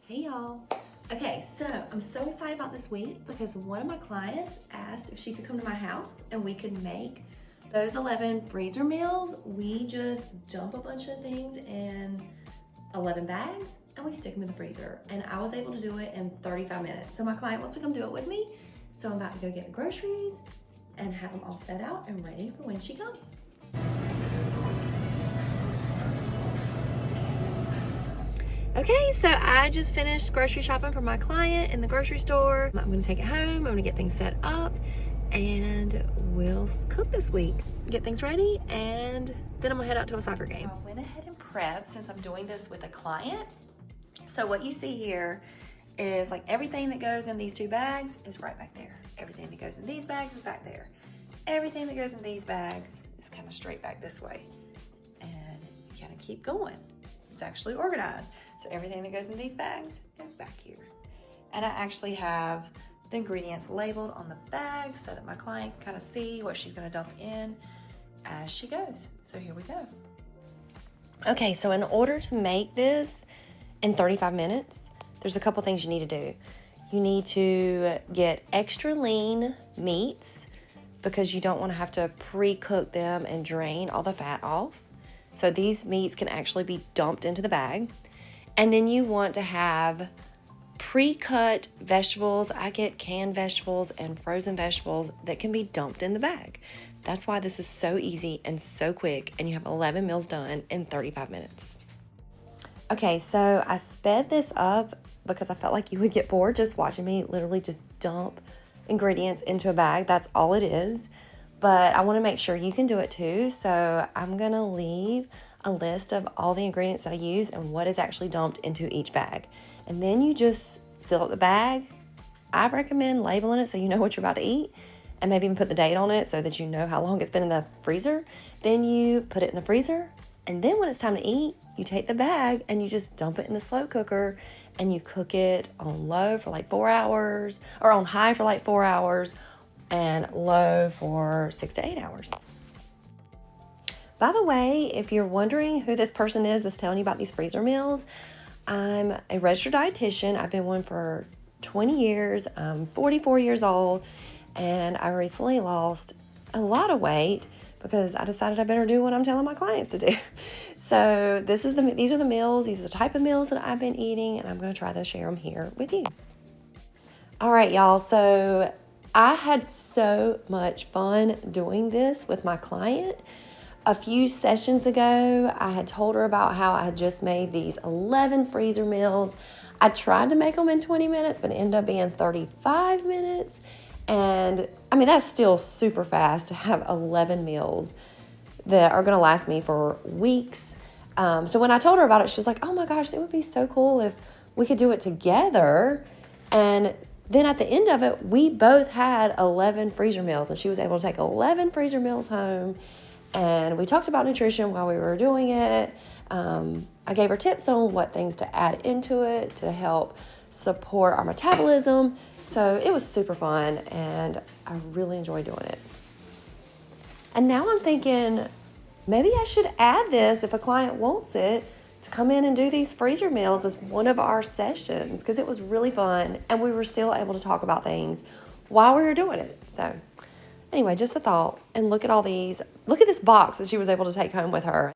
Hey y'all. Okay, so I'm so excited about this week because one of my clients asked if she could come to my house and we could make those 11 freezer meals. We just dump a bunch of things in 11 bags and we stick them in the freezer. And I was able to do it in 35 minutes. So my client wants to come do it with me. So I'm about to go get the groceries and have them all set out and ready for when she comes. Okay, so I just finished grocery shopping for my client in the grocery store. I'm gonna take it home, I'm gonna get things set up, and we'll cook this week. Get things ready, and then I'm gonna head out to a soccer game. I went ahead and prepped since I'm doing this with a client. So what you see here is like everything that goes in these two bags is right back there. Everything that goes in these bags is back there. Everything that goes in these bags is kind of straight back this way. And you kind of keep going. It's actually organized. So everything that goes in these bags is back here. And I actually have the ingredients labeled on the bag so that my client can kind of see what she's gonna dump in as she goes. So here we go. Okay, so in order to make this in 35 minutes, there's a couple things you need to do. You need to get extra lean meats because you don't wanna have to pre-cook them and drain all the fat off. So these meats can actually be dumped into the bag. And then you want to have pre-cut vegetables. I get canned vegetables and frozen vegetables that can be dumped in the bag. That's why this is so easy and so quick, and you have 11 meals done in 35 minutes. Okay, so I sped this up because I felt like you would get bored just watching me literally just dump ingredients into a bag. That's all it is. But I want to make sure you can do it too. So I'm going to leave a list of all the ingredients that I use and what is actually dumped into each bag. And then you just seal up the bag. I recommend labeling it so you know what you're about to eat, and maybe even put the date on it so that you know how long it's been in the freezer. Then you put it in the freezer. And then when it's time to eat, you take the bag and you just dump it in the slow cooker and you cook it on low for like 4 hours, or on high for like 4 hours, and low for 6 to 8 hours. By the way, if you're wondering who this person is that's telling you about these freezer meals, I'm a registered dietitian. I've been one for 20 years. I'm 44 years old, and I recently lost a lot of weight because I decided I better do what I'm telling my clients to do. So these are the meals. These are the type of meals that I've been eating, and I'm going to try to share them here with you. All right, y'all. So I had so much fun doing this with my client. A few sessions ago, I had told her about how I had just made these 11 freezer meals. I tried to make them in 20 minutes, but it ended up being 35 minutes. And I mean, that's still super fast to have 11 meals that are gonna last me for weeks. So when I told her about it, she was like, oh my gosh, it would be so cool if we could do it together. And then at the end of it, we both had 11 freezer meals, and she was able to take 11 freezer meals home. And we talked about nutrition while we were doing it. I gave her tips on what things to add into it to help support our metabolism. So it was super fun, and I really enjoyed doing it. And now I'm thinking, maybe I should add this if a client wants it, to come in and do these freezer meals as one of our sessions, because it was really fun and we were still able to talk about things while we were doing it. So anyway, just a thought. And look at all these. Look at this box that she was able to take home with her.